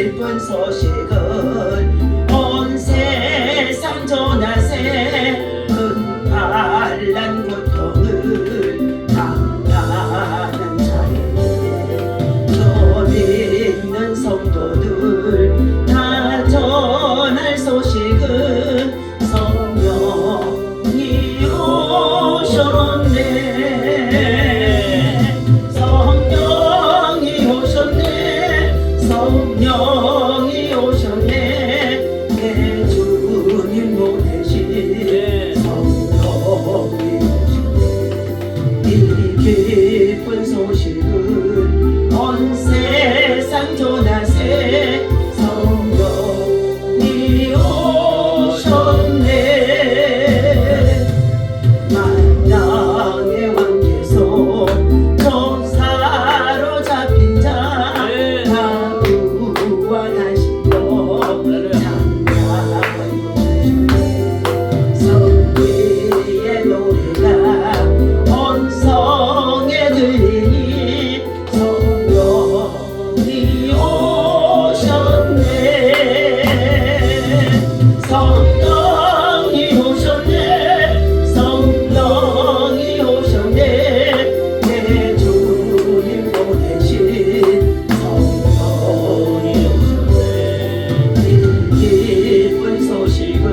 기쁜 소식은 온 세상 전하세 은발난 고통을 당하는 자에게 저 믿는 성도들 다 전할 소식은 성령이 오셨네. 성령이 오셨네. 성령이 오셨네. 내 주님 보내신 성령이 오셨네. 이 기쁜 소식은 온 세상 전하세 성령이 오셨네. 만왕의 왕께서 저 사로잡힌 자 다 구원하시려 찬양하시네. 성귀의 노래가 온 성에 들리니 성령이 오셨네. 성령이 오셨네. 성령이 오셨네. 내 주님 보내신 성령이 오셨네. 이 기쁜 소식을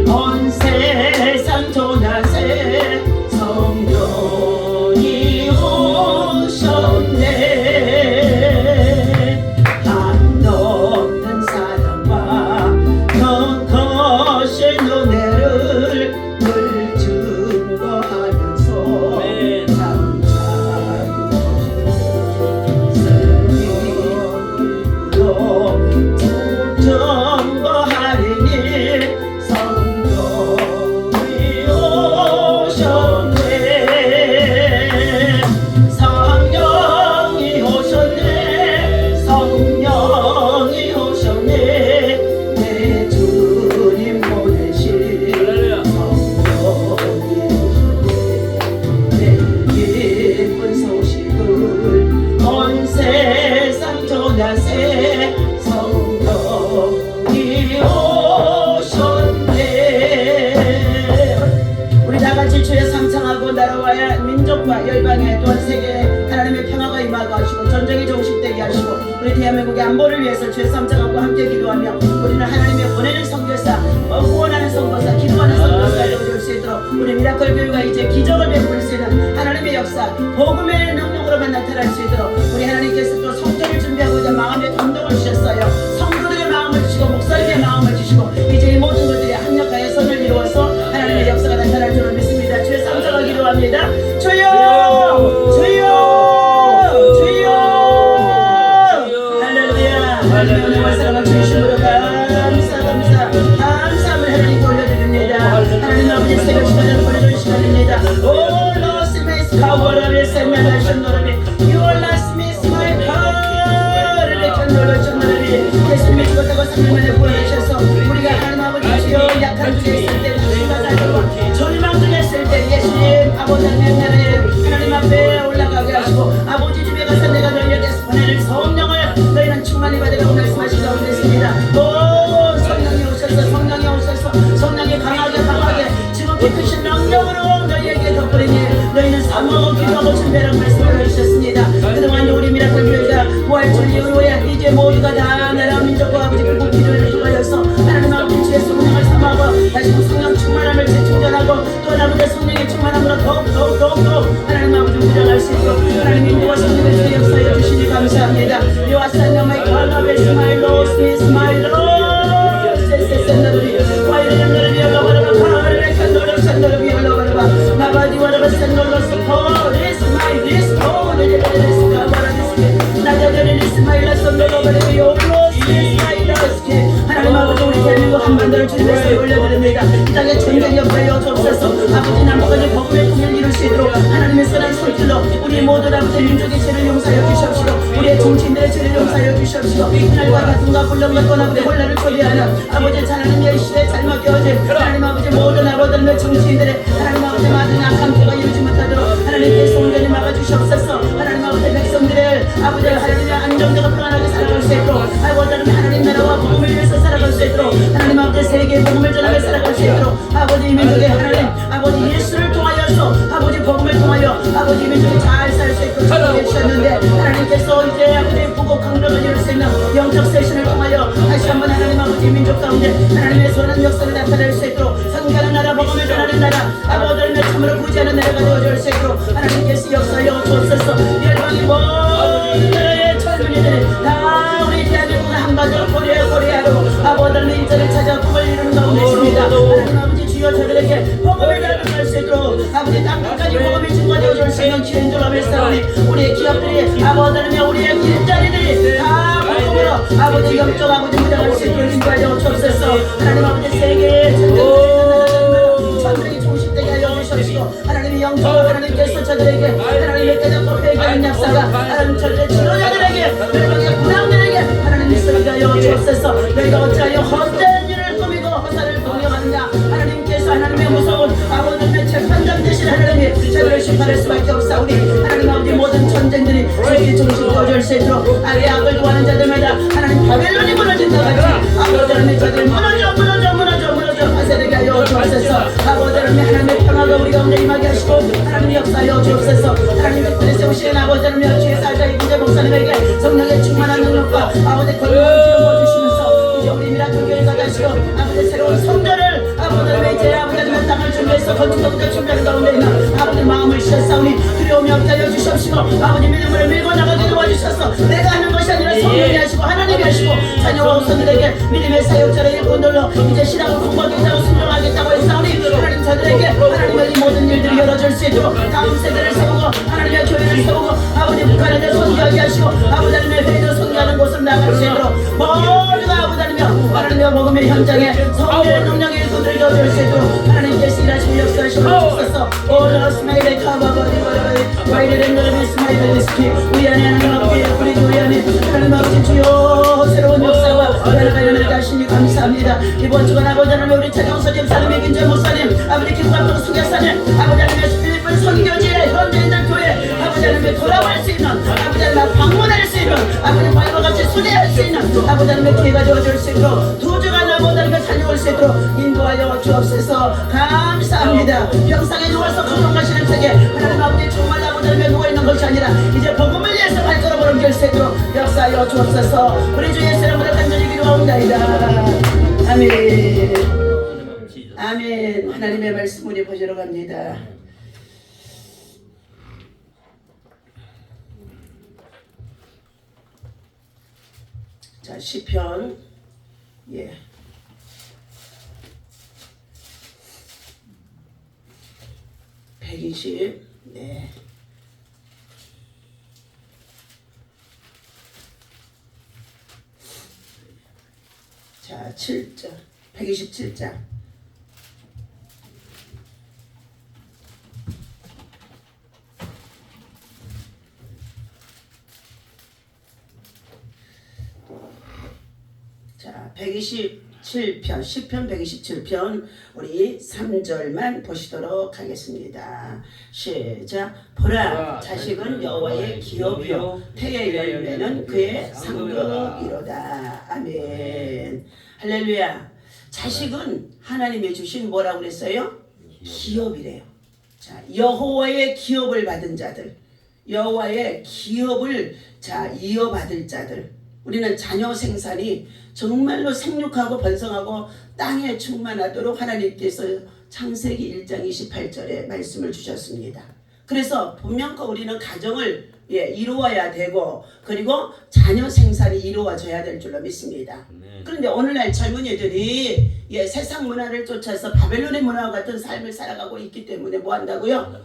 온 세상 전하세 성령이 오셨네. 한없는 사랑과 더 거신 은혜를 늘 증거하면서 승리로 증거하리니 성령이 오셨네. 성령이 오셨네. 성령이 오셨네. 내 주님 보내신 성령이 오셨네. 내 기쁜 소식을 온 세상 전하세 성령이 오셨네. 우리 다같이 주의 상창하고 나라와 민족과 열방에 또한 세계에 하나님의 평화가 임하게 하시고 전쟁이 종식되게 하시고 우리 대한민국의 안보를 위해서 주의 상창하고 함께 기도하며 우리는 하나님의 보내는 선교사 구원하는 선교사 기도하는 선교사가 되어줄 수 있도록 우리 미라클 교회가 이제 기적을 베풀 수 있는 하나님의 역사 복음의 능력으로만 나타날 수 있도록 우리 하나님께서 또 성전을 준비하고자 마음의 감동을 주셨어요. 성도들의 마음을 주시고 목사님의 마음을 주시고 이제 이 모든 것들이 합력하여 선을 이루어서 하나님의 역사가 나타날 줄을 믿습니다. 주의 상자가 기도합니다. 주여 주여 주여 할렐루야. 하나님의 은혜와 사랑을 주심으로 감사함을 하나님께 올려드립니다. 하나님 아버지 새벽 시간을 보내준 시간입니다. 오 러스미스 카워라를 세면하신 노름이 You last miss my heart 이렇게 놀라신 노름이 예수님이 죽었다고 3일 만에 구원하셔서 우리가 하나님 아버지 주여 약한 중에 있을 때 절망 중에 있을 때 예수님 아버지 하나님 나라에 하나님 앞에 올라가게 하시고 아버지 집에 가서 내가 너희에게서 보내는 성령을 너희는 충만히 받으라고 말씀하시라고 그랬습니다. 오 성령이 오셔서 성령이 오셔서 성령이 강하게 지금 깊으신 능력으로 너희에게 덮으리니 너희는 사모하고 기도하고 준비하라고 말씀을 하셨습니다. 그동안 우리 미라클 교회가 부활절 이후에 이제 모두가 다 나라 민족과 아버지 국국 기도를 통하여서 하나님 아버지 주의 성령을 삼하고 다시 성령 충만함을 재충전하고 또 아버지 성령의 충만함으로 더욱 하나님 아버지 우려할 수 있도록 하나님 인도와 성령의 주의 역사에 주시니 감사합니다. You are sending my God, my Lord, my Lord. 하나님 아버지 우리 대한민국 한반도를 주님의 올려드립니다. 이 땅에 전쟁이 없어요 주옵소서. 아버지 남북한의 복음의 통일을 이룰 수 있도록 하나님의 선한 손길로 우리 모든 아버지 민족의 죄를 용서하여 주시옵시고 우리의 정치인들의 죄를 용서하여 주시옵시고 하나님과 같은가 불렁과 떠나고 혼란을 초래하는 아버지 하나님의 시대에 잘 맡겨진 하나님 아버지 모든 아버지의 정치인들의 하나님 아버지 많은 악한 표가 이루지 못하도록 하나님께서 온전히 막아주시옵소서. 하나님 아버지 백성들의 아버지 하나님의 안정되고 평안하게 살아갈 수 있도록 아버지 아버지 하나님 나라와 복음을 위해서 살아갈 수 있도록 하나님 아버지 세계의 복음을 전하며 살아갈 수 있도록 아버지 민족의 하나님 아버지 예수를 통하여서 아버지 복음을 통하여 아버지 민족이 잘 살 수 있도록 주셨는데 하나님께서 이제 아버지 보고 강력을 이룰 수 있는 영적 세션을 통하여 다시 한번 하나님 아버지 민족 가운데 하나님의 선한 역사를 나타낼 수 있도록 선가는 나라 복음을 전하는 나라 아버지를 참으로 구제하는 나라가 되어줄 수 있도록 하나님께서 역사여 주옵소서. 열방이 모든 나라의 젊은이들이 다 우리 대한민국을 한반도로 코리아로 아버지의 일자를 찾아 복을 이루는 가운데 있습니다. 하나님 아버지 주여 저들에게 복음을 전할 수 있도록 아버지 땅끝까지 복음이 증거되어줄 수 있는 기회인 줄 알았사오니 우리의 기업들이 아버지의 우리의 일자리들이 다 복음으로 아버지 영적 아버지 무장할 수 있도록 인도하여 주옵소서. 하나님 아버지 세계의 천들이 종식되게 하여 주시옵시고 하나님의 영적으로 하나님께서 저들에게 하나님의 깨닫고 회개하는 역사가 하나님 저들의 지도자들에게 멸망의 군왕들에게 하나님 있으게 하여 주옵소서. 너희가 어찌하여 헛된 일을 꾸미고 허사를 공경하느냐 하나님께서 하나님의 무서운 아버지의 재판장 되신 하나님이 저들을 심판할 수밖에 없사오니 하나님 아버지 모든 전쟁들이 세계 중심 거절 수 있도록 악의 악을 구하는 자들마다 하나님 바벨론이 무너진다 같이 아버지 하나님 저들 무너져 하세되게 하여 주옵소서. 아버지 하나님의 평화가 우리 가운데 임하게 하시고 하나님의 역사하여 주옵소서. 하나님 특별히 세우시는 아버지 하나님 주의 사자 이기재 목사님에게 성령의 충만한 능력과 아버지 권능을 지어 주시면서 이제 우리 미라클 교회가 다시고 아버지 새로운 성전을 아버지 하나님 이제 아버지 하나님 땅을 준비해서 건축도부터 준비하는 가운데 있는 아버지 마음을 씻었사오니 두려움이 없게 하여 주시옵시고 아버지 믿음을 밀고 나가게 도와주셔서 내가 하는 것이 아니라 성령이 하시고 하나님이 하시고 자녀와 후손들에게 믿음의 사역자를 일꾼들로 이제 신앙을 공부하겠다고 순종하겠다고 했사오니 하나님 저들에게 하나님의 이 모든 일들이 열어줄 수 있도록 다음 세대를 세우고 하나님의 교회를 세우고 아버지 북한에 선교하게 하시고 아버지 하나님의 회의를 선교하는 곳으로 나갈 수 있도록 모두가 아버지 하나님의 복음의 현장에 성령의 능력의 일꾼들을 열어줄 수 있도록 하나님께서 일하시고 역사하시고 주셔서 오늘 스마일의 카바버리 와이를 엔더미 스마일의 스키 우리 안에 하나님 아버지 우리 교회 안에 하나님 아버지 주여 새로운 역사와 여러가 일어날 자신이 감사합니다. 이번 주간 아버지 하나님 우리 차정서 집사님 백인재 목사님 아버지 김광동 수교사님 아버지 하나님의 필리핀 선교지에 현재 있는 교회 아버지 하나님의 돌아올 수 있는 아버지 하나님 방문할 수 있는 아버지 바이와 같이 수대할 수 있는 아버지 하나님의 기회가 되어줄 수 있도록 두 주간 아버지 하나님의 다녀올 수 있도록 인도하여 주옵소서. 감사합니다. 병상에 누워서 고통하시는 세계 하나님 아버지 정말 아버지 하나님의 누워있는 것이 아니라 이제 복음을 위해서 발걸음을 옮길 수 있도록 역사하여 주옵소서. 우리 주 예수 이름으로 간절히 기도하옵나이다. 아멘. 아멘. 하나님의 말씀 우리 보시러 갑니다. 자, 시편 120 자, 7절 127장 자, 127편 시편 127편 우리 3절만 보시도록 하겠습니다. 시작. 보라 자식은 여호와의 기업이요 태의 열매는 그의 상급이로다. 아멘. 할렐루야. 자식은 하나님이 주신 뭐라고 그랬어요? 기업이래요. 자, 여호와의 기업을 받은 자들, 여호와의 기업을 이어받을 자들, 우리는 자녀 생산이 정말로 생육하고 번성하고 땅에 충만하도록 하나님께서 창세기 1장 28절에 말씀을 주셨습니다. 그래서 분명히 우리는 가정을 이루어야 되고 그리고 자녀 생산이 이루어져야 될 줄로 믿습니다. 그런데 오늘날 젊은이들이 세상 문화를 쫓아서 바벨론의 문화와 같은 삶을 살아가고 있기 때문에 뭐 한다고요?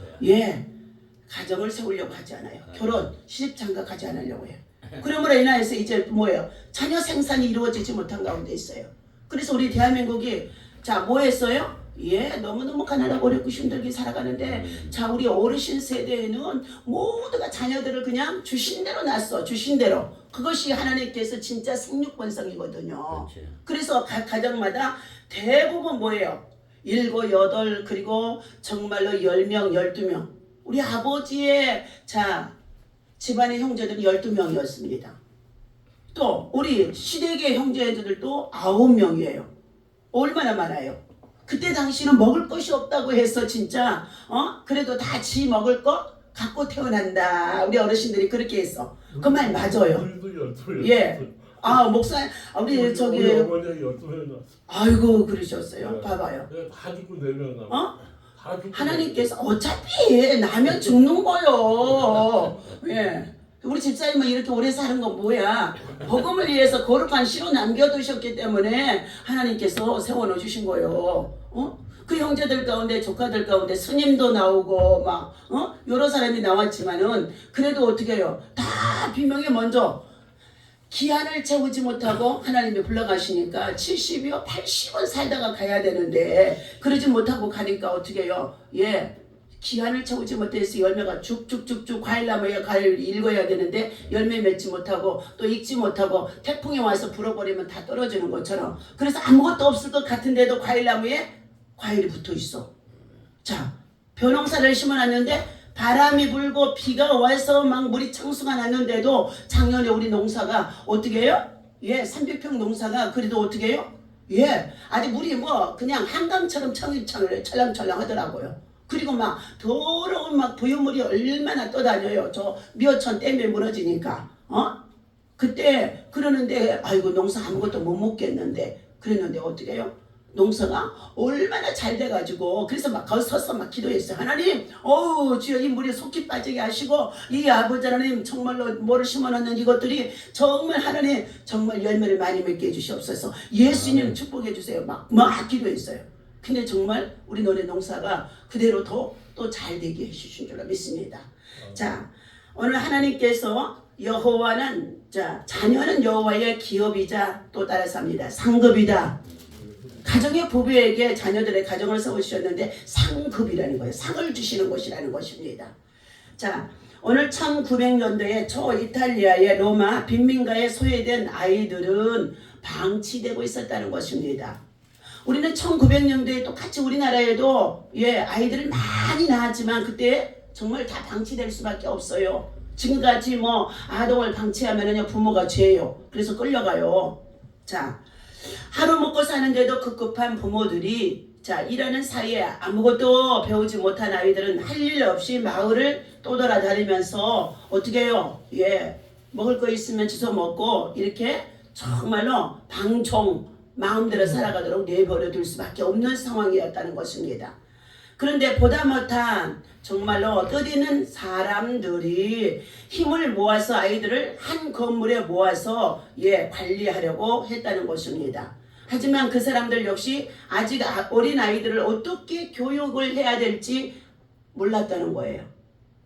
가정을 세우려고 하지 않아요. 결혼, 시집 장가가지 않으려고 해요. 그러므로 인하여서 이제 뭐예요? 자녀 생산이 이루어지지 못한 가운데 있어요. 그래서 우리 대한민국이 뭐 했어요? 너무너무 가난하고 어렵고 힘들게 살아가는데 우리 어르신 세대에는 모두가 자녀들을 그냥 주신 대로 낳았어. 주신 대로. 그것이 하나님께서 진짜 생육번성이거든요. 그래서 각 가정마다 대부분 뭐예요? 7, 8 그리고 정말로 10명, 12명. 우리 아버지의 집안의 형제들은 12명이었습니다. 또 우리 시댁의 형제들도 9명이에요. 얼마나 많아요. 그때 당시는 먹을 것이 없다고 해서 진짜 그래도 다 지 먹을 거 갖고 태어난다. 우리 어르신들이 그렇게 했어. 그 말 맞아요. 예. 목사 우리 저기 어머니가 12명 낳았어. 아이고 그러셨어요. 네. 봐봐요. 다 죽고 4명 남았어. 다 죽고 하나님께서 어차피 나면 죽는 거요. 예. 우리 집사님은 이렇게 오래 사는 건 뭐야? 복음을 위해서 거룩한 씨로 남겨두셨기 때문에 하나님께서 세워놓으신 거예요. 그 형제들 가운데 조카들 가운데 스님도 나오고 막 여러 사람이 나왔지만은 그래도 어떻게 해요? 다 비명에 먼저 기한을 채우지 못하고 하나님이 불러가시니까 70이요 80은 살다가 가야 되는데 그러지 못하고 가니까 어떻게 해요? 예. 기한을 채우지 못해서 열매가 쭉쭉쭉쭉 과일나무에 과일 읽어야 되는데 열매 맺지 못하고 또 익지 못하고 태풍이 와서 불어버리면 다 떨어지는 것처럼 그래서 아무것도 없을 것 같은데도 과일나무에 과일이 붙어 있어. 자, 벼농사를 심어놨는데 바람이 불고 비가 와서 막 물이 창수가 났는데도 작년에 우리 농사가 어떻게 해요? 예, 300평 농사가 그래도 어떻게 해요? 예, 아직 물이 뭐 그냥 한강처럼 찰랑찰랑 하더라고요. 그리고 막 더러운 막 부유물이 얼마나 떠다녀요. 저 미어천 댐에 무너지니까. 그때 그러는데 아이고 농사 아무것도 못 먹겠는데 그랬는데 어떻게 해요? 농사가 얼마나 잘 돼가지고 그래서 막 거기 서서 막 기도했어요. 하나님 주여 이 물이 속히 빠지게 하시고 이 아버지 하나님 정말로 뭐를 심어놨는 이것들이 정말 하나님 정말 열매를 많이 맺게 해주시옵소서. 예수님 축복해 주세요. 막 기도했어요. 근데 정말 우리 노래 농사가 그대로 또 잘 되게 해주신 줄로 믿습니다. 자, 오늘 하나님께서 여호와는 자녀는 여호와의 기업이자 또 따라서 합니다. 상급이다. 가정의 부부에게 자녀들의 가정을 세우셨는데 상급이라는 거예요. 상을 주시는 것이라는 것입니다. 자, 오늘 1900년도에 저 이탈리아의 로마 빈민가에 소외된 아이들은 방치되고 있었다는 것입니다. 우리는 1900년도에 똑같이 우리나라에도 아이들을 많이 낳았지만 그때 정말 다 방치될 수밖에 없어요. 지금같이 뭐 아동을 방치하면은요 부모가 죄예요. 그래서 끌려가요. 자, 하루 먹고 사는데도 급급한 부모들이 일하는 사이에 아무것도 배우지 못한 아이들은 할 일 없이 마을을 떠돌아다니면서 어떻게 해요? 먹을 거 있으면 주워 먹고 이렇게 정말로 방종 마음대로 살아가도록 내버려 둘 수밖에 없는 상황이었다는 것입니다. 그런데 보다 못한 정말로 뜻있는 사람들이 힘을 모아서 아이들을 한 건물에 모아서 관리하려고 했다는 것입니다. 하지만 그 사람들 역시 아직 어린 아이들을 어떻게 교육을 해야 될지 몰랐다는 거예요.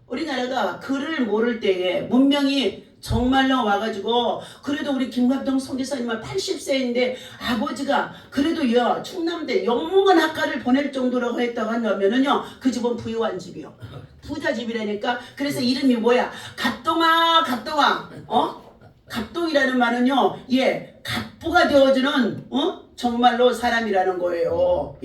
우리나라가 글을 모를 때에 문명이 정말로 와가지고 그래도 우리 김갑동 선교사님은 80세인데 아버지가 그래도 충남대 영문학과를 보낼 정도로 했다고 한다면은요 그 집은 부유한 집이요. 부자 집이라니까. 그래서 이름이 뭐야? 갑동아 갑동이라는 말은요 갑부가 되어주는 정말로 사람이라는 거예요.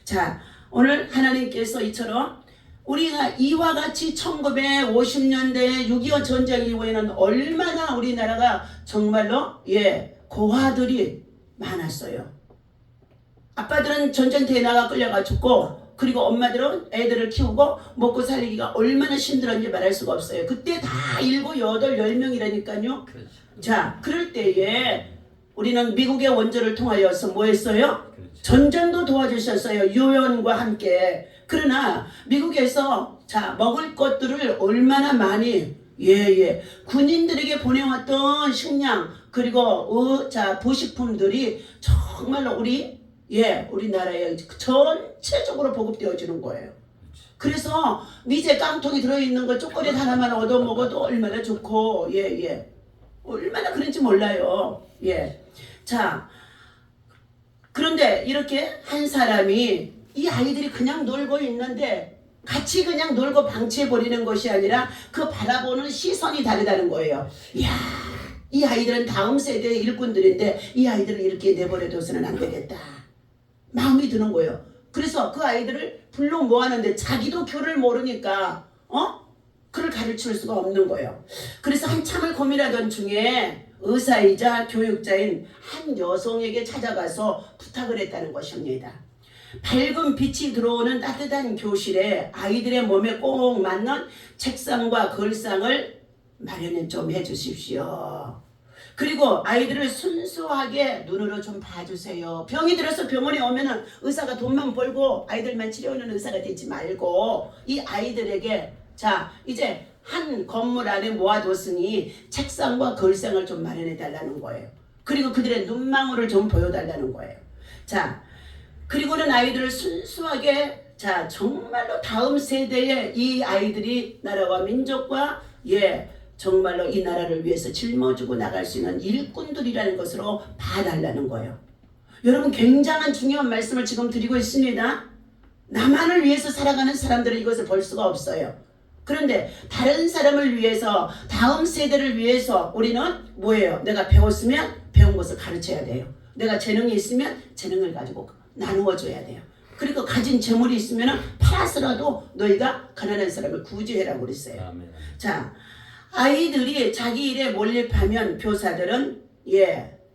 자, 오늘 하나님께서 이처럼 우리가 이와 같이 1950년대 6.25 전쟁 이후에는 얼마나 우리나라가 정말로 고아들이 많았어요. 아빠들은 전쟁터에 나가 끌려가 죽고 그리고 엄마들은 애들을 키우고 먹고 살리기가 얼마나 힘들었는지 말할 수가 없어요. 그때 다 7, 8, 10명이라니까요. 자, 그럴 때에 우리는 미국의 원조를 통하여서 뭐 했어요? 전쟁도 도와주셨어요. 유엔과 함께. 그러나 미국에서 먹을 것들을 얼마나 많이 군인들에게 보내왔던 식량 그리고 부식품들이 정말로 우리나라에 전체적으로 보급되어지는 거예요. 그래서 미제 깡통이 들어있는 거 초콜릿 하나만 얻어 먹어도 얼마나 좋고 얼마나 그런지 몰라요. 자, 그런데 이렇게 한 사람이 이 아이들이 그냥 놀고 있는데 같이 그냥 놀고 방치해버리는 것이 아니라 그 바라보는 시선이 다르다는 거예요. 이야, 이 아이들은 다음 세대의 일꾼들인데 이 아이들을 이렇게 내버려둬서는 안 되겠다. 마음이 드는 거예요. 그래서 그 아이들을 불러 모았는데 자기도 교를 모르니까 그를 가르칠 수가 없는 거예요. 그래서 한참을 고민하던 중에 의사이자 교육자인 한 여성에게 찾아가서 부탁을 했다는 것입니다. 밝은 빛이 들어오는 따뜻한 교실에 아이들의 몸에 꼭 맞는 책상과 글상을 마련을 좀 해주십시오. 그리고 아이들을 순수하게 눈으로 좀 봐주세요. 병이 들어서 병원에 오면은 의사가 돈만 벌고 아이들만 치료하는 의사가 되지 말고 이 아이들에게 자 이제 한 건물 안에 모아뒀으니 책상과 글상을 좀 마련해 달라는 거예요. 그리고 그들의 눈망울을 좀 보여달라는 거예요. 자 그리고는 아이들을 순수하게 자 정말로 다음 세대에 이 아이들이 나라와 민족과 정말로 이 나라를 위해서 짊어지고 나갈 수 있는 일꾼들이라는 것으로 봐달라는 거예요. 여러분 굉장한 중요한 말씀을 지금 드리고 있습니다. 나만을 위해서 살아가는 사람들은 이것을 볼 수가 없어요. 그런데 다른 사람을 위해서 다음 세대를 위해서 우리는 뭐예요? 내가 배웠으면 배운 것을 가르쳐야 돼요. 내가 재능이 있으면 재능을 가지고 나누어 줘야 돼요. 그리고 가진 재물이 있으면 팔아서라도 너희가 가난한 사람을 구제해라고 그랬어요. 아멘. 자 아이들이 자기 일에 몰입하면 교사들은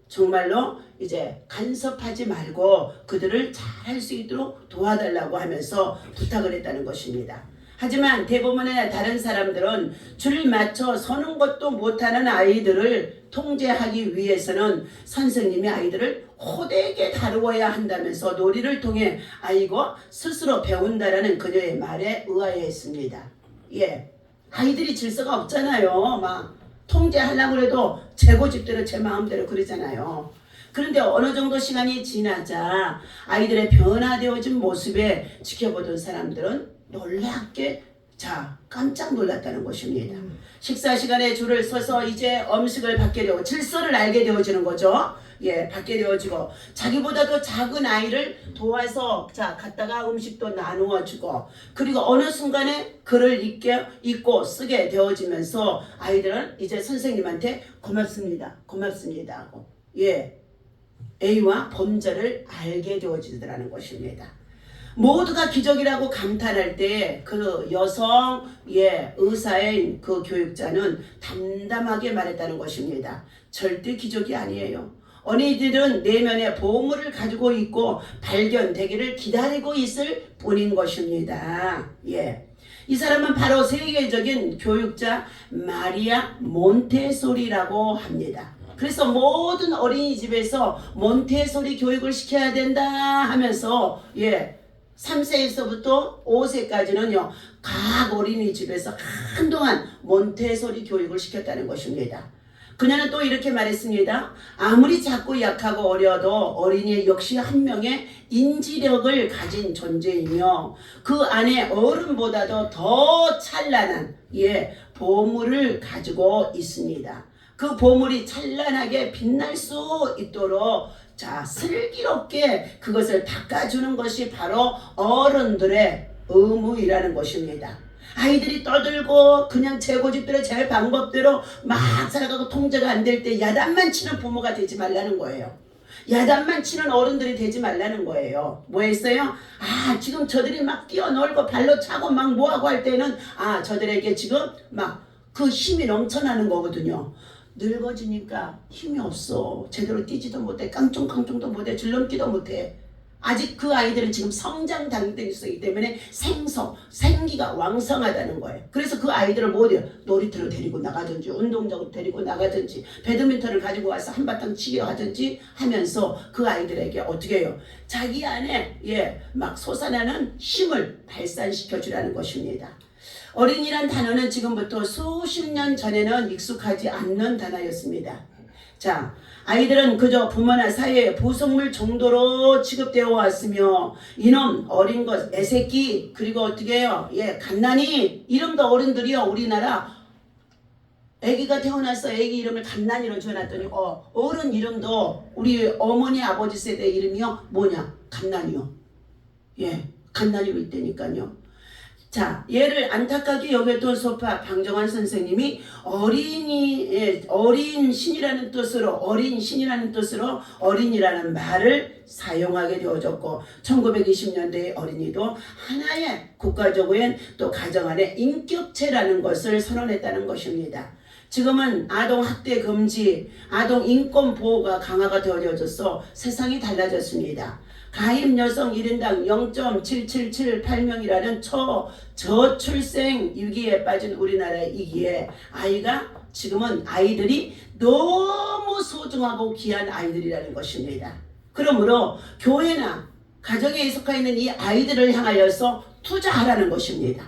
정말로 이제 간섭하지 말고 그들을 잘할 수 있도록 도와달라고 하면서 부탁을 했다는 것입니다. 하지만 대부분의 다른 사람들은 줄 맞춰 서는 것도 못하는 아이들을 통제하기 위해서는 선생님이 아이들을 호되게 다루어야 한다면서 놀이를 통해 스스로 배운다라는 그녀의 말에 의아해했습니다. 아이들이 질서가 없잖아요. 막 통제하려고 해도 제 고집대로 제 마음대로 그러잖아요. 그런데 어느 정도 시간이 지나자 아이들의 변화되어진 모습에 지켜보던 사람들은 놀랍게 깜짝 놀랐다는 것입니다. 식사 시간에 줄을 서서 이제 음식을 받게 되고 질서를 알게 되어지는 거죠. 받게 되어지고 자기보다도 작은 아이를 도와서 갖다가 음식도 나누어 주고 그리고 어느 순간에 글을 읽고 쓰게 되어지면서 아이들은 이제 선생님한테 고맙습니다 하고 A와 범절을 알게 되어지더라는 것입니다. 모두가 기적이라고 감탄할 때 그 여성 의사인 그 교육자는 담담하게 말했다는 것입니다. 절대 기적이 아니에요. 어린이들은 내면에 보물을 가지고 있고 발견되기를 기다리고 있을 뿐인 것입니다. 이 사람은 바로 세계적인 교육자 마리아 몬테소리라고 합니다. 그래서 모든 어린이집에서 몬테소리 교육을 시켜야 된다 하면서 3세에서부터 5세까지는요 각 어린이집에서 한동안 몬테소리 교육을 시켰다는 것입니다. 그녀는 또 이렇게 말했습니다. 아무리 작고 약하고 어려도 어린이 역시 한 명의 인지력을 가진 존재이며 그 안에 어른보다도 더 찬란한 보물을 가지고 있습니다. 그 보물이 찬란하게 빛날 수 있도록 슬기롭게 그것을 닦아주는 것이 바로 어른들의 의무이라는 것입니다. 아이들이 떠들고 그냥 제 고집대로 제 방법대로 막 살아가고 통제가 안 될 때 야단만 치는 부모가 되지 말라는 거예요. 야단만 치는 어른들이 되지 말라는 거예요. 뭐 했어요? 지금 저들이 막 뛰어놀고 발로 차고 막 뭐하고 할 때는 저들에게 지금 막 그 힘이 넘쳐나는 거거든요. 늙어지니까 힘이 없어. 제대로 뛰지도 못해. 깡총깡총도 못해. 줄넘기도 못해. 아직 그 아이들은 지금 성장 단계에 있기 때문에 생기가 왕성하다는 거예요. 그래서 그 아이들을 뭐래요? 놀이터로 데리고 나가든지 운동장으로 데리고 나가든지 배드민턴을 가지고 와서 한바탕 치게 하든지 하면서 그 아이들에게 어떻게 해요? 자기 안에 막 솟아나는 힘을 발산시켜 주라는 것입니다. 어린이란 단어는 지금부터 수십 년 전에는 익숙하지 않는 단어였습니다. 아이들은 그저 부모나 사회의 부속물 정도로 취급되어 왔으며 이놈, 어린 것, 애새끼, 그리고 어떻게 해요? 갓난이, 이름도 어른들이요. 우리나라 애기가 태어나서 애기 이름을 갓난이로 지어놨더니 어른 이름도 우리 어머니 아버지 세대 이름이요. 뭐냐? 갓난이요. 갓난이로 있다니까요. 얘를 안타깝게 여겼던 소파 방정환 선생님이 어린 신이라는 뜻으로 어린이라는 말을 사용하게 되어졌고 1920년대의 어린이도 하나의 국가적인 또 가정 안의 인격체라는 것을 선언했다는 것입니다. 지금은 아동 학대 금지, 아동 인권 보호가 강화가 되어져서 세상이 달라졌습니다. 가임 여성 1인당 0.7778명이라는 저출생 위기에 빠진 우리나라이기에 지금은 아이들이 너무 소중하고 귀한 아이들이라는 것입니다. 그러므로 교회나 가정에 속해 있는 이 아이들을 향하여서 투자하라는 것입니다.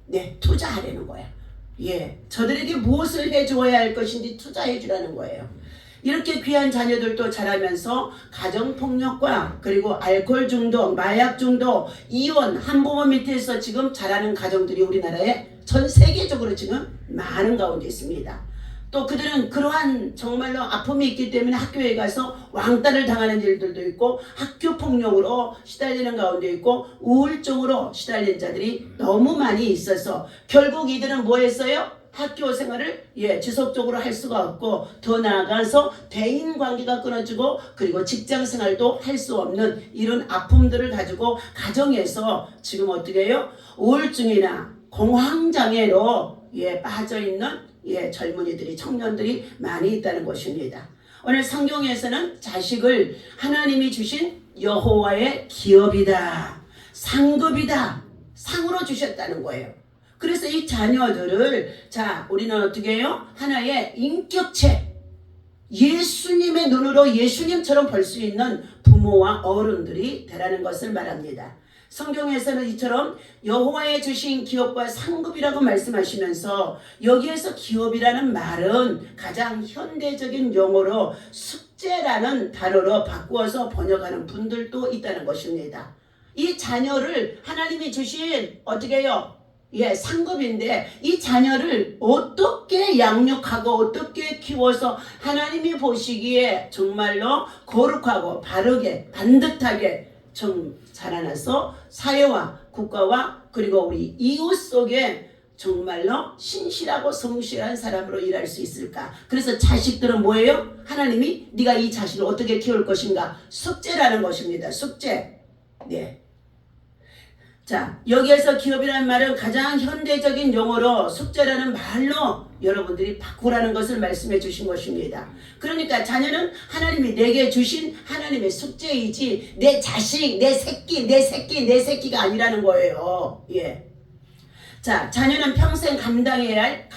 네, 투자하라는 거야. 저들에게 무엇을 해주어야 할 것인지 투자해 주라는 거예요. 이렇게 귀한 자녀들도 자라면서 가정폭력과 그리고 알코올 중독, 마약 중독, 이혼, 한부모 밑에서 지금 자라는 가정들이 우리나라에 전 세계적으로 지금 많은 가운데 있습니다. 또 그들은 그러한 정말로 아픔이 있기 때문에 학교에 가서 왕따를 당하는 일들도 있고 학교 폭력으로 시달리는 가운데 있고 우울증으로 시달린 자들이 너무 많이 있어서 결국 이들은 뭐 했어요? 학교 생활을 지속적으로 할 수가 없고 더 나아가서 대인관계가 끊어지고 그리고 직장생활도 할 수 없는 이런 아픔들을 가지고 가정에서 지금 어떻게 해요? 우울증이나 공황장애로 빠져있는 젊은이들이 청년들이 많이 있다는 것입니다. 오늘 성경에서는 자식을 하나님이 주신 여호와의 기업이다, 상급이다, 상으로 주셨다는 거예요. 그래서 이 자녀들을 우리는 어떻게 해요? 하나의 인격체, 예수님의 눈으로 예수님처럼 볼 수 있는 부모와 어른들이 되라는 것을 말합니다. 성경에서는 이처럼 여호와의 주신 기업과 상급이라고 말씀하시면서 여기에서 기업이라는 말은 가장 현대적인 용어로 숙제라는 단어로 바꾸어서 번역하는 분들도 있다는 것입니다. 이 자녀를 하나님이 주신 어떻게 해요? 상급인데 이 자녀를 어떻게 양육하고 어떻게 키워서 하나님이 보시기에 정말로 거룩하고 바르게 반듯하게 자라나서 사회와 국가와 그리고 우리 이웃 속에 정말로 신실하고 성실한 사람으로 일할 수 있을까? 그래서 자식들은 뭐예요? 하나님이 네가 이 자식을 어떻게 키울 것인가? 숙제라는 것입니다. 숙제. 여기에서 기업이라는 말은 가장 현대적인 용어로 숙제라는 말로 여러분들이 바꾸라는 것을 말씀해 주신 것입니다. 그러니까 자녀는 하나님이 내게 주신 하나님의 숙제이지 내 자식, 내 새끼가 아니라는 거예요. 자녀는 평생 감당해야 할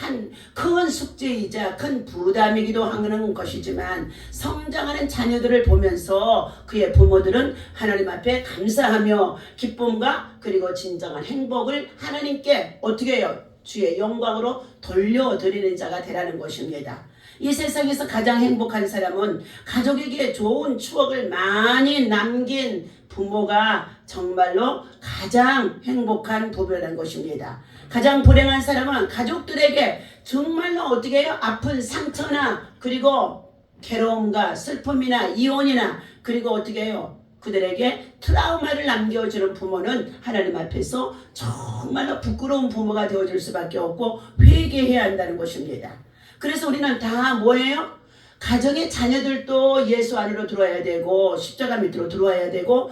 큰 숙제이자 큰 부담이기도 하는 것이지만 성장하는 자녀들을 보면서 그의 부모들은 하나님 앞에 감사하며 기쁨과 그리고 진정한 행복을 하나님께 어떻게 해요? 주의 영광으로 돌려드리는 자가 되라는 것입니다. 이 세상에서 가장 행복한 사람은 가족에게 좋은 추억을 많이 남긴 부모가 정말로 가장 행복한 부부라는 것입니다. 가장 불행한 사람은 가족들에게 정말로 어떻게 해요? 아픈 상처나 그리고 괴로움과 슬픔이나 이혼이나 그리고 어떻게 해요? 그들에게 트라우마를 남겨주는 부모는 하나님 앞에서 정말로 부끄러운 부모가 되어줄 수밖에 없고 회개해야 한다는 것입니다. 그래서 우리는 다 뭐예요? 가정의 자녀들도 예수 안으로 들어와야 되고 십자가 밑으로 들어와야 되고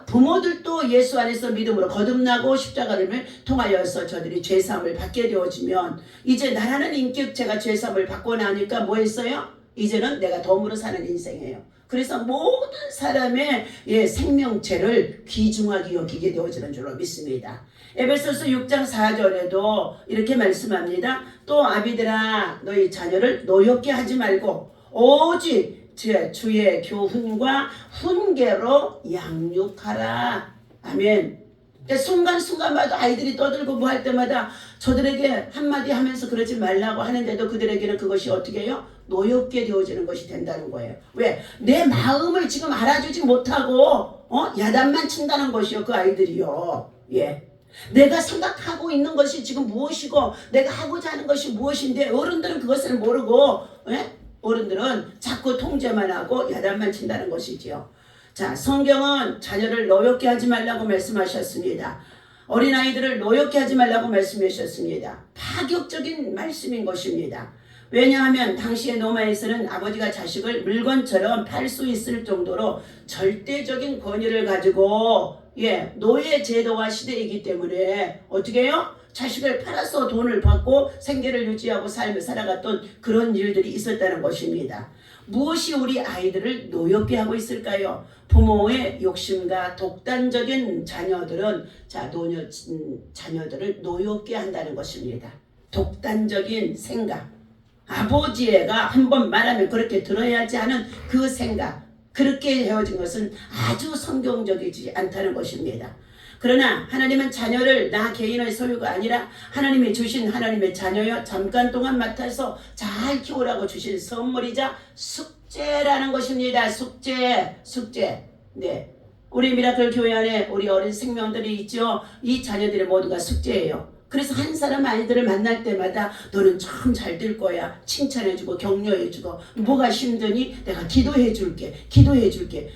부모들도 예수 안에서 믿음으로 거듭나고 십자가를 통하여서 저들이 죄사함을 받게 되어지면 이제 나라는 인격체가 죄사함을 받고 나니까 뭐 했어요? 이제는 내가 덤으로 사는 인생이에요. 그래서 모든 사람의 생명체를 귀중하게 여기게 되어지는 줄로 믿습니다. 에베소서 6장 4절에도 이렇게 말씀합니다. 또 아비들아 너희 자녀를 노엽게 하지 말고 오직 주의 교훈과 훈계로 양육하라. 아멘. 순간순간마다 아이들이 떠들고 뭐 할 때마다 저들에게 한마디 하면서 그러지 말라고 하는데도 그들에게는 그것이 어떻게 해요? 노엽게 되어지는 것이 된다는 거예요. 왜? 내 마음을 지금 알아주지 못하고 야단만 친다는 것이요. 그 아이들이요. 내가 생각하고 있는 것이 지금 무엇이고 내가 하고자 하는 것이 무엇인데 어른들은 그것을 모르고 어른들은 자꾸 통제만 하고 야단만 친다는 것이지요. 성경은 자녀를 노엽게 하지 말라고 말씀하셨습니다. 어린아이들을 노엽게 하지 말라고 말씀하셨습니다. 파격적인 말씀인 것입니다. 왜냐하면 당시의 로마에서는 아버지가 자식을 물건처럼 팔 수 있을 정도로 절대적인 권위를 가지고 노예 제도와 시대이기 때문에 어떻게 해요? 자식을 팔아서 돈을 받고 생계를 유지하고 삶을 살아갔던 그런 일들이 있었다는 것입니다. 무엇이 우리 아이들을 노엽게 하고 있을까요? 부모의 욕심과 독단적인 자녀들은 자녀들을 노엽게 한다는 것입니다. 독단적인 생각, 아버지가 한번 말하면 그렇게 들어야지 하는 그 생각, 그렇게 헤어진 것은 아주 성경적이지 않다는 것입니다. 그러나 하나님은 자녀를 나 개인의 소유가 아니라 하나님이 주신 하나님의 자녀여 잠깐 동안 맡아서 잘 키우라고 주신 선물이자 숙제라는 것입니다. 숙제. 네, 우리 미라클 교회 안에 우리 어린 생명들이 있죠. 이 자녀들의 모두가 숙제예요. 그래서 한 사람 아이들을 만날 때마다 너는 참 잘 될 거야. 칭찬해주고 격려해주고 뭐가 힘드니 내가 기도해줄게.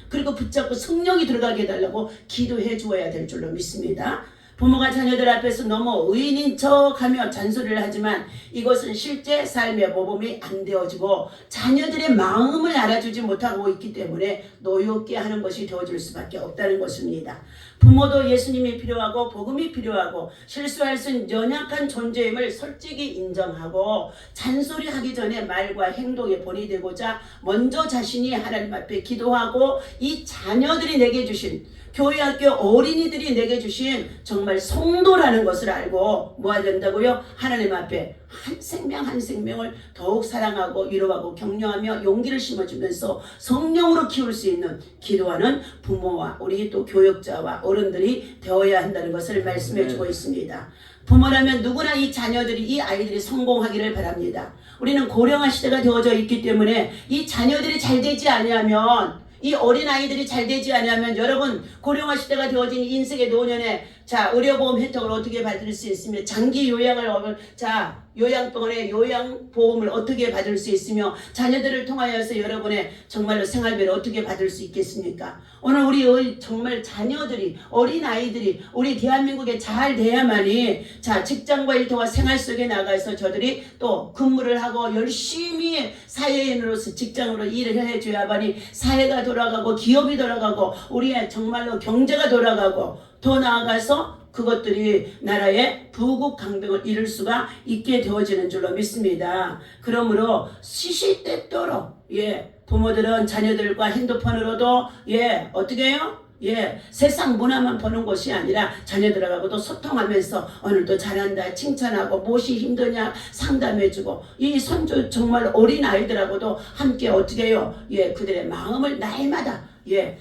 그리고 붙잡고 성령이 들어가게 해달라고 기도해 주어야 될 줄로 믿습니다. 부모가 자녀들 앞에서 너무 의인인 척하며 잔소리를 하지만 이것은 실제 삶의 모범이 안 되어지고 자녀들의 마음을 알아주지 못하고 있기 때문에 노엽게 하는 것이 되어질 수밖에 없다는 것입니다. 부모도 예수님이 필요하고 복음이 필요하고 실수할 수 있는 연약한 존재임을 솔직히 인정하고 잔소리하기 전에 말과 행동에 본이 되고자 먼저 자신이 하나님 앞에 기도하고 이 자녀들이 내게 주신 교회학교 어린이들이 내게 주신 정말 성도라는 것을 알고 뭐 해야 된다고요? 하나님 앞에 한 생명을 더욱 사랑하고 위로하고 격려하며 용기를 심어주면서 성령으로 키울 수 있는 기도하는 부모와 우리 또 교육자와 어른들이 되어야 한다는 것을 말씀해 주고 있습니다. 부모라면 누구나 이 자녀들이 이 아이들이 성공하기를 바랍니다. 우리는 고령화 시대가 되어져 있기 때문에 이 자녀들이 잘 되지 않으면 이 어린아이들이 잘 되지 않으면 여러분 고령화 시대가 되어진 인생의 노년에 의료보험 혜택을 어떻게 받을 수 있으며 장기 요양을 요양병원의 요양보험을 어떻게 받을 수 있으며 자녀들을 통하여서 여러분의 정말로 생활비를 어떻게 받을 수 있겠습니까? 오늘 우리 정말 자녀들이 어린아이들이 우리 대한민국에 잘 돼야만이 직장과 일터와 생활 속에 나가서 저들이 또 근무를 하고 열심히 사회인으로서 직장으로 일을 해줘야만이 사회가 돌아가고 기업이 돌아가고 우리의 정말로 경제가 돌아가고 더 나아가서 그것들이 나라의 부국강병을 이룰 수가 있게 되어지는 줄로 믿습니다. 그러므로 시시때때로 부모들은 자녀들과 핸드폰으로도 어떻게 해요? 세상 문화만 보는 것이 아니라 자녀들하고도 소통하면서 오늘도 잘한다 칭찬하고 무엇이 힘드냐 상담해주고 이 손주 정말 어린 아이들하고도 함께 어떻게 해요? 그들의 마음을 날마다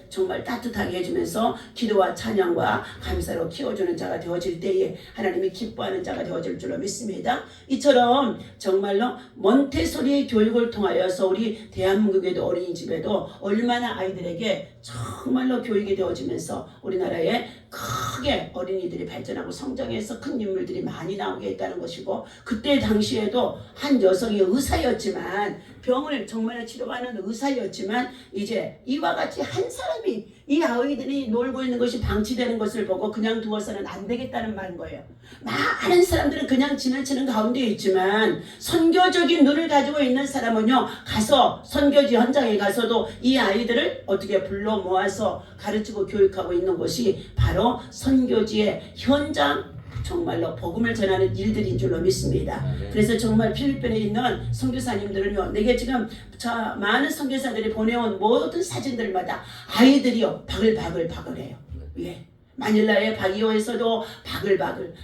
정말 따뜻하게 해주면서 기도와 찬양과 감사로 키워주는 자가 되어질 때에 하나님이 기뻐하는 자가 되어질 줄로 믿습니다. 이처럼 정말로 몬테소리 교육을 통하여서 우리 대한민국에도 어린이집에도 얼마나 아이들에게 정말로 교육이 되어지면서 우리나라에 크게 어린이들이 발전하고 성장해서 큰 인물들이 많이 나오게 했다는 것이고 그때 당시에도 한 여성이 의사였지만 병을 정말 치료하는 의사였지만 이제 이와 같이 한 사람이 이 아이들이 놀고 있는 것이 방치되는 것을 보고 그냥 두어서는 안 되겠다는 말인 거예요. 많은 사람들은 그냥 지나치는 가운데 있지만 선교적인 눈을 가지고 있는 사람은요 가서 선교지 현장에 가서도 이 아이들을 어떻게 불러 모아서 가르치고 교육하고 있는 것이 바로 선교지의 현장 정말로 복음을 전하는 일들인 줄로 믿습니다. 그래서 정말 필리핀에 있는 선교사님들은요 내게 지금 많은 선교사들이 보내온 모든 사진들마다 아이들이요 바글바글해요. 마닐라의 바기오에서도 바글바글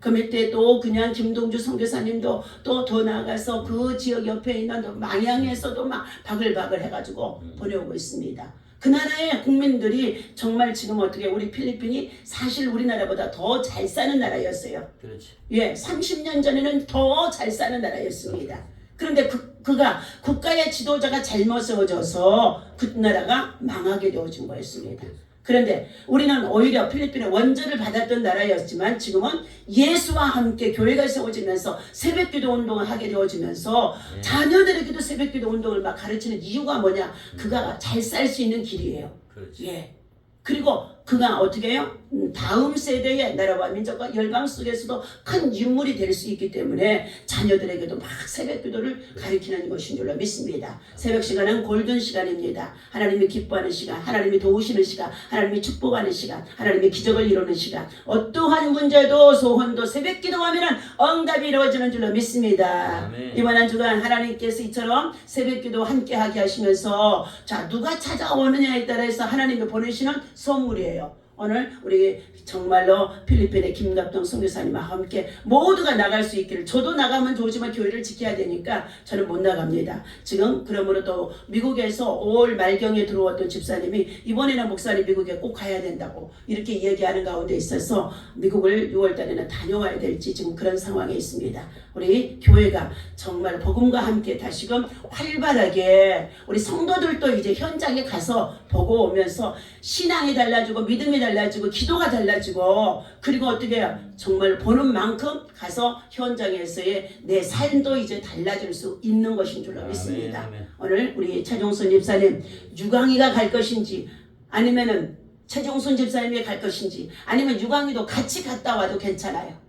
그 밑에 또 그냥 김동주 선교사님도 또 더 나아가서 그 지역 옆에 있는 망향에서도 막 바글바글 해가지고 보내오고 있습니다. 그 나라의 국민들이 정말 지금 어떻게 우리 필리핀이 사실 우리나라보다 더 잘 사는 나라였어요. 그렇지. 30년 전에는 더 잘 사는 나라였습니다. 그런데 그가 국가의 지도자가 잘못 세워져서 그 나라가 망하게 되어진 거였습니다. 그런데 우리는 오히려 필리핀의 원조를 받았던 나라였지만 지금은 예수와 함께 교회가 세워지면서 새벽기도 운동을 하게 되어지면서 자녀들에게도 새벽기도 운동을 막 가르치는 이유가 뭐냐? 그가 잘 살 수 있는 길이에요. 그렇지. 그리고 그가 어떻게 해요? 다음 세대의 나라와 민족과 열방 속에서도 큰 인물이 될 수 있기 때문에 자녀들에게도 막 새벽 기도를 가르치는 것인 줄로 믿습니다. 새벽 시간은 골든 시간입니다. 하나님이 기뻐하는 시간, 하나님이 도우시는 시간, 하나님이 축복하는 시간, 하나님이 기적을 이루는 시간, 어떠한 문제도 소원도 새벽 기도하면 응답이 이루어지는 줄로 믿습니다. 아멘. 이번 한 주간 하나님께서 이처럼 새벽 기도 함께 하게 하시면서 자 누가 찾아오느냐에 따라서 하나님이 보내시는 선물이에요. 오늘 우리 정말로 필리핀의 김갑동 선교사님과 함께 모두가 나갈 수 있기를. 저도 나가면 좋지만 교회를 지켜야 되니까 저는 못 나갑니다. 지금 그러므로 또 미국에서 5월 말경에 들어왔던 집사님이 이번에는 목사님 미국에 꼭 가야 된다고 이렇게 이야기하는 가운데 있어서 미국을 6월 달에는 다녀와야 될지 지금 그런 상황에 있습니다. 우리 교회가 정말 복음과 함께 다시금 활발하게 우리 성도들도 이제 현장에 가서 보고 오면서 신앙이 달라지고 믿음이 달라지고 기도가 달라지고 그리고 어떻게 해요? 정말 보는 만큼 가서 현장에서의 내 삶도 이제 달라질 수 있는 것인 줄로 믿습니다. 아멘. 오늘 우리 최종순 집사님 유광이가 갈 것인지 아니면은 최종순 집사님이 갈 것인지 아니면 유광이도 같이 갔다 와도 괜찮아요.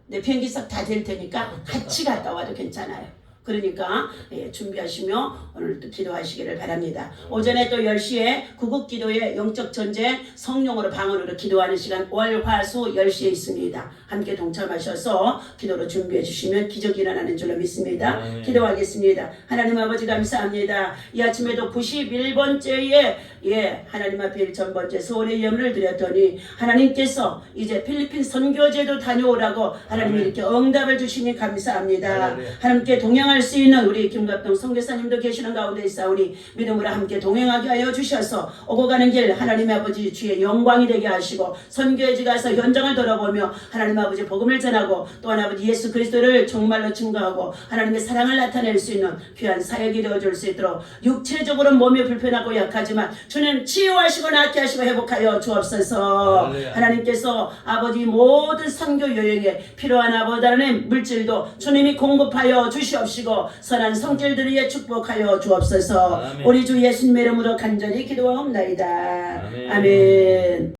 네, 비행기석 다 될 테니까 같이 갔다 와도 괜찮아요. 그러니까 준비하시며 오늘 또 기도하시기를 바랍니다. 오전에 또 10시에 구국기도의 영적전쟁 성령으로 방언으로 기도하는 시간 월, 화, 수 10시에 있습니다. 함께 동참하셔서 기도로 준비해 주시면 기적이 일어나는 줄로 믿습니다. 기도하겠습니다. 하나님 아버지 감사합니다. 이 아침에도 91번째에 하나님 앞에 1,000번째 소원의 예물을 드렸더니 하나님께서 이제 필리핀 선교제도 다녀오라고 하나님이 이렇게 응답을 주시니 감사합니다. 하나님께 동행할 수 있는 우리 김갑동 선교사님도 계시는 가운데 있사오니 믿음으로 함께 동행하게 하여 주셔서 오고 가는 길 하나님 아버지 주의 영광이 되게 하시고 선교회지 가서 현장을 돌아보며 하나님 아버지 복음을 전하고 또한 아버지 예수 그리스도를 정말로 증거하고 하나님의 사랑을 나타낼 수 있는 귀한 사역이 되어줄 수 있도록 육체적으로 몸이 불편하고 약하지만 주님 치유하시고 낫게 하시고 회복하여 주옵소서. 하나님께서 아버지 모든 선교 여행에 필요한 아버지 하나님 물질도 주님이 공급하여 주시옵시고 선한 성질들 위해 축복하여 주옵소서. 아멘. 우리 주 예수님의 이름으로 간절히 기도하옵나이다. 아멘. 아멘.